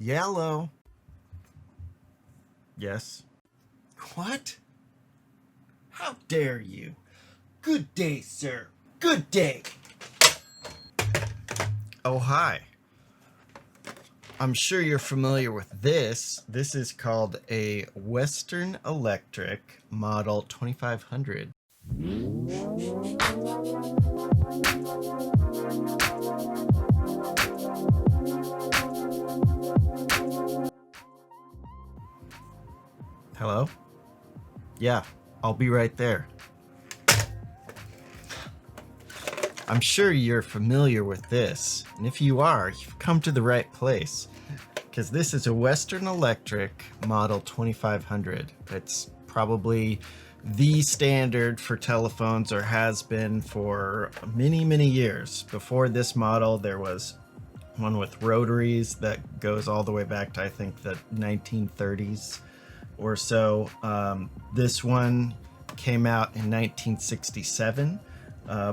Yellow. Yes. What? How dare you? Good day, sir. Good day. Oh, hi. I'm sure you're familiar with this. This is called a Western Electric Model 2500. Hello? Yeah, I'll be right there. I'm sure you're familiar with this, and if you are, you've come to the right place, because this is a Western Electric Model 2500. It's probably the standard for telephones, or has been for many, many years. Before this model, there was one with rotaries that goes all the way back to, I think, the 1930s or so. This one came out in 1967.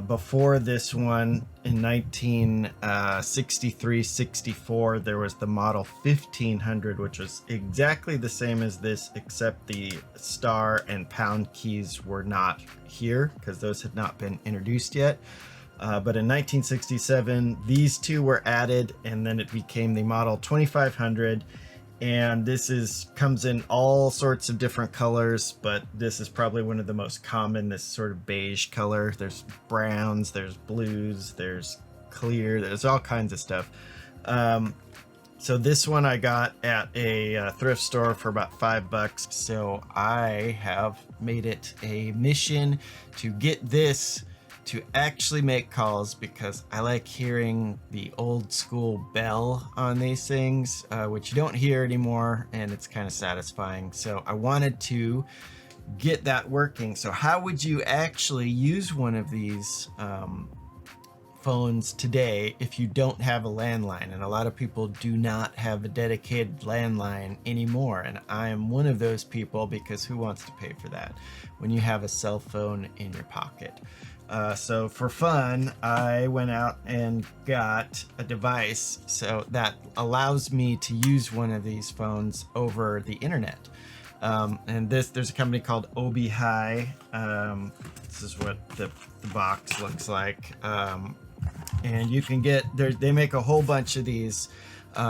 Before this one, in 1963-64, there was the Model 1500, which was exactly the same as this, except the star and pound keys were not here because those had not been introduced yet. But in 1967, these two were added, and then it became the Model 2500. And this comes in all sorts of different colors, but this is probably one of the most common, this sort of beige color. There's browns, there's blues, there's clear, there's all kinds of stuff. So this one I got at a thrift store for about $5. So I have made it a mission to get this to actually make calls, because I like hearing the old school bell on these things, which you don't hear anymore, and it's kind of satisfying. So I wanted to get that working. So how would you actually use one of these phones today if you don't have a landline? And a lot of people do not have a dedicated landline anymore, and I am one of those people, because who wants to pay for that when you have a cell phone in your pocket? So for fun, I went out and got a device so that allows me to use one of these phones over the internet. And there's a company called ObiHai. This is what the box looks like. And you can get, they make a whole bunch of these.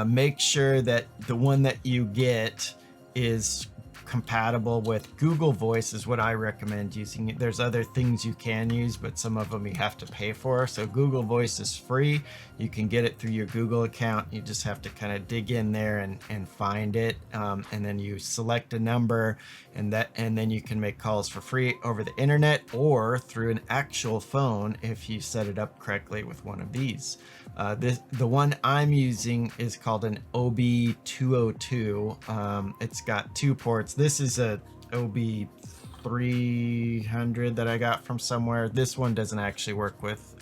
Make sure that the one that you get is compatible with Google Voice is what I recommend using. There's other things you can use, but some of them you have to pay for. So Google Voice is free. You can get it through your Google account. You just have to kind of dig in there and find it. And then you select a number, and then you can make calls for free over the internet or through an actual phone if you set it up correctly with one of these. The one I'm using is called an OB202. It's got 2 ports. This is a OB300 that I got from somewhere. This one doesn't actually work with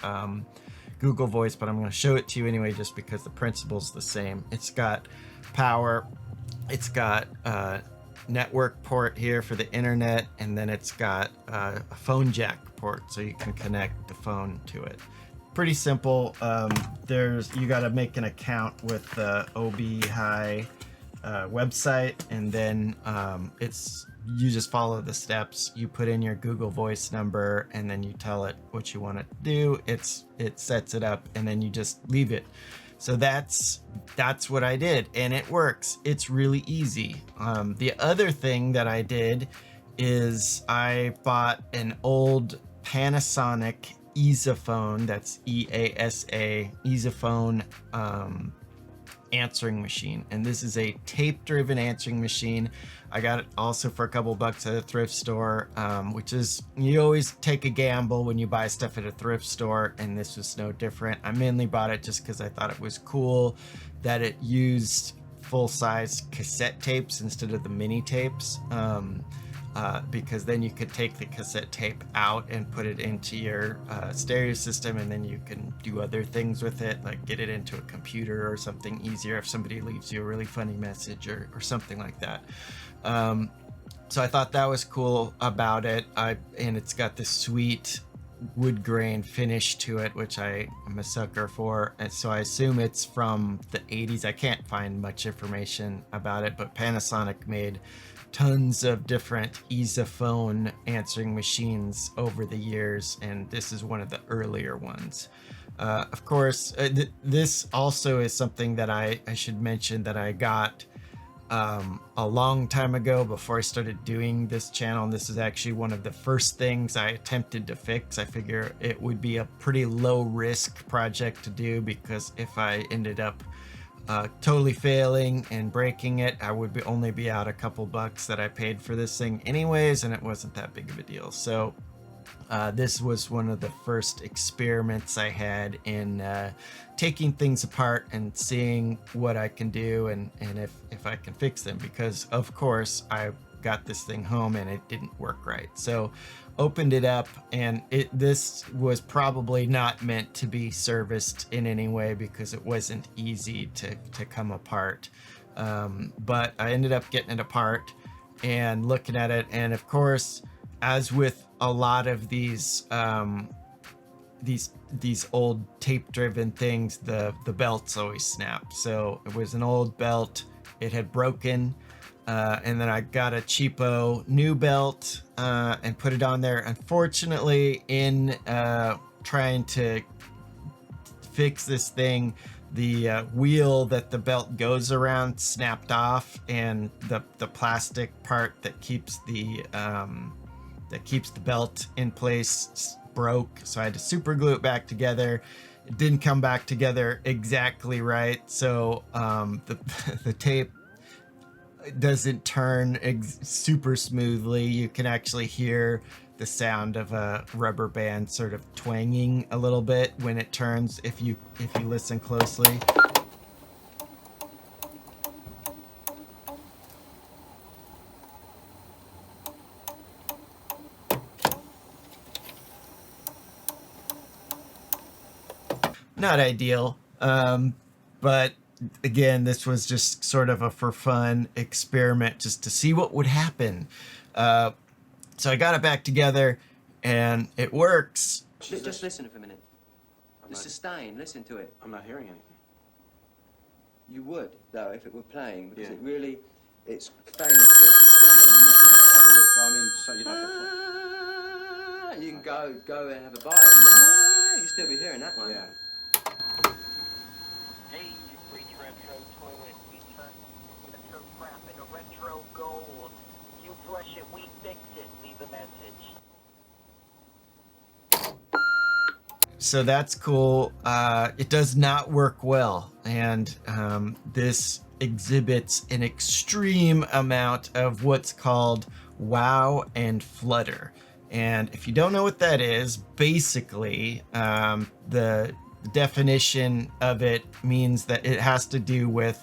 Google Voice, but I'm going to show it to you anyway, just because the principle's the same. It's got power. It's got a network port here for the internet, and then it's got a phone jack port, so you can connect the phone to it. Pretty simple. You got to make an account with the ObiHai website, and then you just follow the steps. You put in your Google Voice number, and then you tell it what you want it to do. It sets it up, and then you just leave it. So that's what I did, and it works. It's really easy. The other thing that I did is I bought an old Panasonic EASA phone. That's EASA, EASA phone answering machine, and this is a tape-driven answering machine. I got it also for a couple bucks at a thrift store, which is, you always take a gamble when you buy stuff at a thrift store, and this was no different. I mainly bought it just because I thought it was cool that it used full-size cassette tapes instead of the mini tapes. Because then you could take the cassette tape out and put it into your stereo system, and then you can do other things with it, like get it into a computer or something easier if somebody leaves you a really funny message or something like that. So I thought that was cool about it. And it's got this sweet wood grain finish to it, which I am a sucker for. And so I assume it's from the 80s. I can't find much information about it, but Panasonic made tons of different EASA phone answering machines over the years, and this is one of the earlier ones. Of course, this also is something that I should mention that I got a long time ago before I started doing this channel. And this is actually one of the first things I attempted to fix. I figure it would be a pretty low risk project to do, because if I ended up totally failing and breaking it, I would only be out a couple bucks that I paid for this thing anyways, and it wasn't that big of a deal. So this was one of the first experiments I had in taking things apart and seeing what I can do and if I can fix them, because of course I got this thing home and it didn't work right. So opened it up, and this was probably not meant to be serviced in any way because it wasn't easy to come apart. But I ended up getting it apart and looking at it, and of course, as with a lot of these old tape-driven things, the belts always snap. So it was an old belt, it had broken, and then I got a cheapo new belt and put it on there. Unfortunately, in trying to fix this thing, the wheel that the belt goes around snapped off, and the plastic part that keeps the belt in place broke. So I had to super glue it back together. It didn't come back together exactly right, so the tape doesn't turn super smoothly. You can actually hear the sound of a rubber band sort of twanging a little bit when it turns, if you listen closely. Not ideal, but again, this was just sort of a for fun experiment just to see what would happen. So I got it back together and it works. Just listen for a minute. The sustain, listen to it. I'm not hearing anything. You would, though, if it were playing, because Yeah. it really, it's famous for its sustain. I mean, you can hold it. Well, I mean, so you'd have to... You can go and have a bite. And, you'll still be hearing that one. Yeah. Hey, retro toilet, we turn retro crap into retro gold. You flush it, we fix it. Leave a message. So that's cool. It does not work well, and this exhibits an extreme amount of what's called wow and flutter. And if you don't know what that is, basically the definition of it means that it has to do with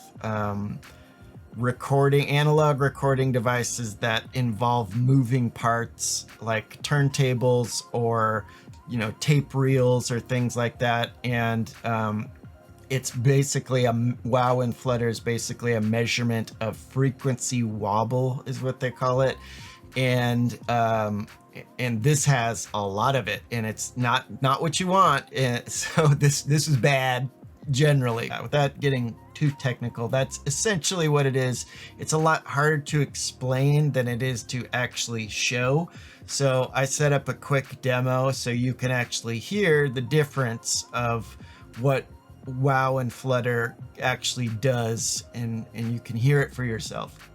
analog recording devices that involve moving parts like turntables or tape reels or things like that. And it's basically wow and flutter is basically a measurement of frequency wobble is what they call it. And this has a lot of it, and it's not what you want. And so this is bad generally. Without getting too technical, that's essentially what it is. It's a lot harder to explain than it is to actually show. So I set up a quick demo so you can actually hear the difference of what wow and flutter actually does, and you can hear it for yourself.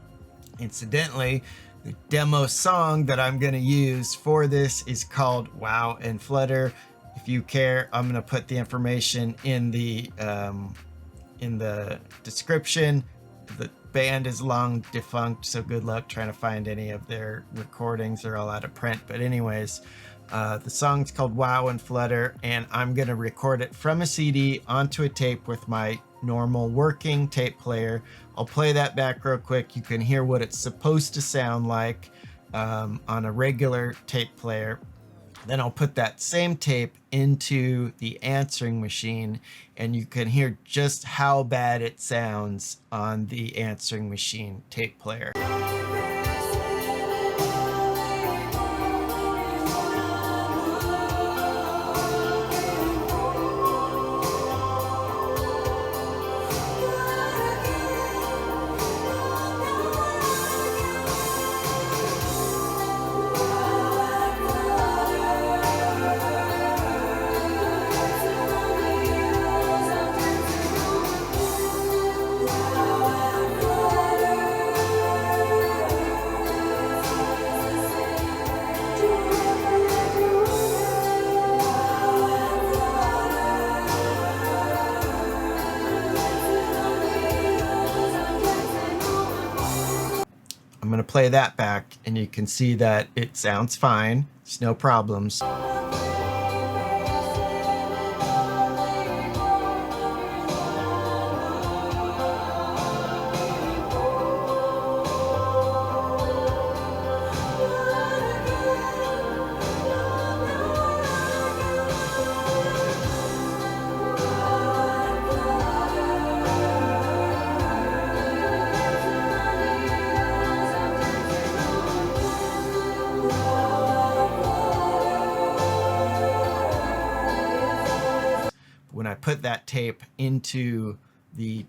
Incidentally, the demo song that I'm going to use for this is called Wow and Flutter. If you care, I'm going to put the information in the description. The band is long defunct, so good luck trying to find any of their recordings. They're all out of print. But anyways, the song's called Wow and Flutter, and I'm going to record it from a CD onto a tape with my normal working tape player. I'll play that back real quick. You can hear what it's supposed to sound like on a regular tape player. Then I'll put that same tape into the answering machine, and you can hear just how bad it sounds on the answering machine tape player. I'm going to play that back, and you can see that it sounds fine. There's no problems. When I put that tape into the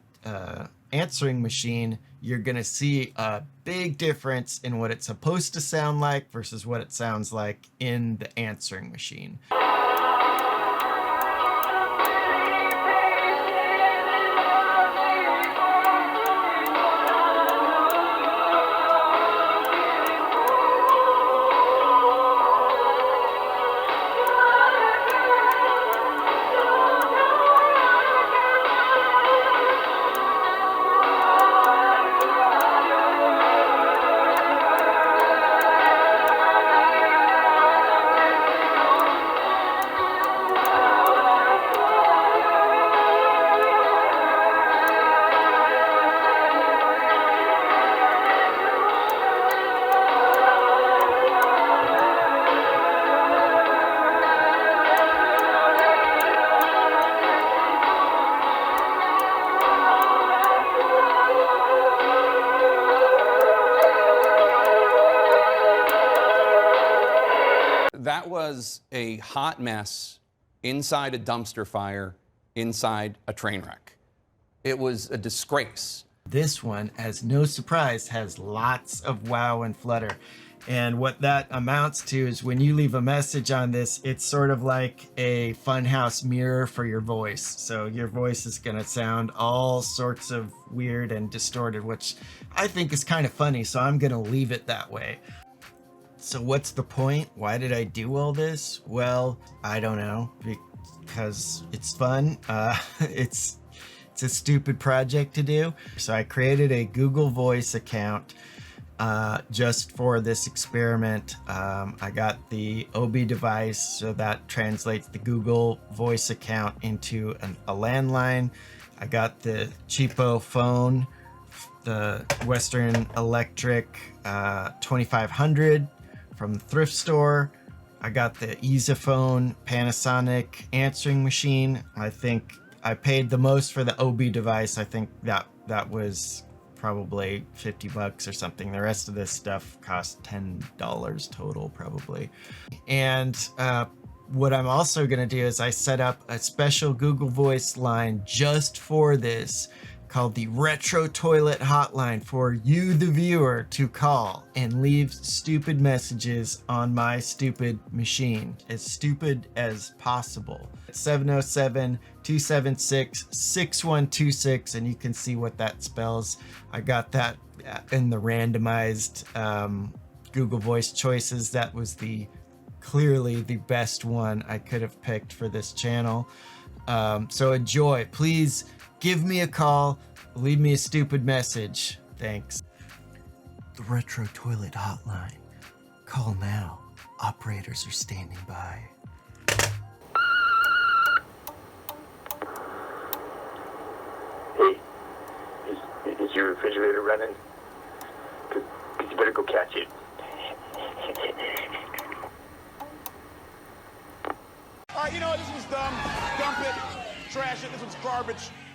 answering machine, you're going to see a big difference in what it's supposed to sound like versus what it sounds like in the answering machine. That was a hot mess inside a dumpster fire, inside a train wreck. It was a disgrace. This one, as no surprise, has lots of wow and flutter. And what that amounts to is when you leave a message on this, it's sort of like a funhouse mirror for your voice. So your voice is going to sound all sorts of weird and distorted, which I think is kind of funny. So I'm going to leave it that way. So what's the point? Why did I do all this? Well, I don't know, because it's fun. It's a stupid project to do. So I created a Google Voice account just for this experiment. I got the Obi device, so that translates the Google Voice account into a landline. I got the cheapo phone, the Western Electric 2500 from the thrift store. I got the EASA Phone Panasonic answering machine. I think I paid the most for the Obi device. I think that was probably 50 bucks or something. The rest of this stuff cost $10 total probably. And what I'm also gonna do is I set up a special Google Voice line just for this, called the Retro Toilet Hotline, for you, the viewer, to call and leave stupid messages on my stupid machine. As stupid as possible. 707-276-6126, and you can see what that spells. I got that in the randomized Google Voice choices. That was clearly the best one I could have picked for this channel. So enjoy. Please give me a call, leave me a stupid message. Thanks. The Retro Toilet Hotline. Call now. Operators are standing by. Hey, is your refrigerator running? 'Cause you better go catch it. You know what, this was dumb. Dump it. Trash it. This was garbage.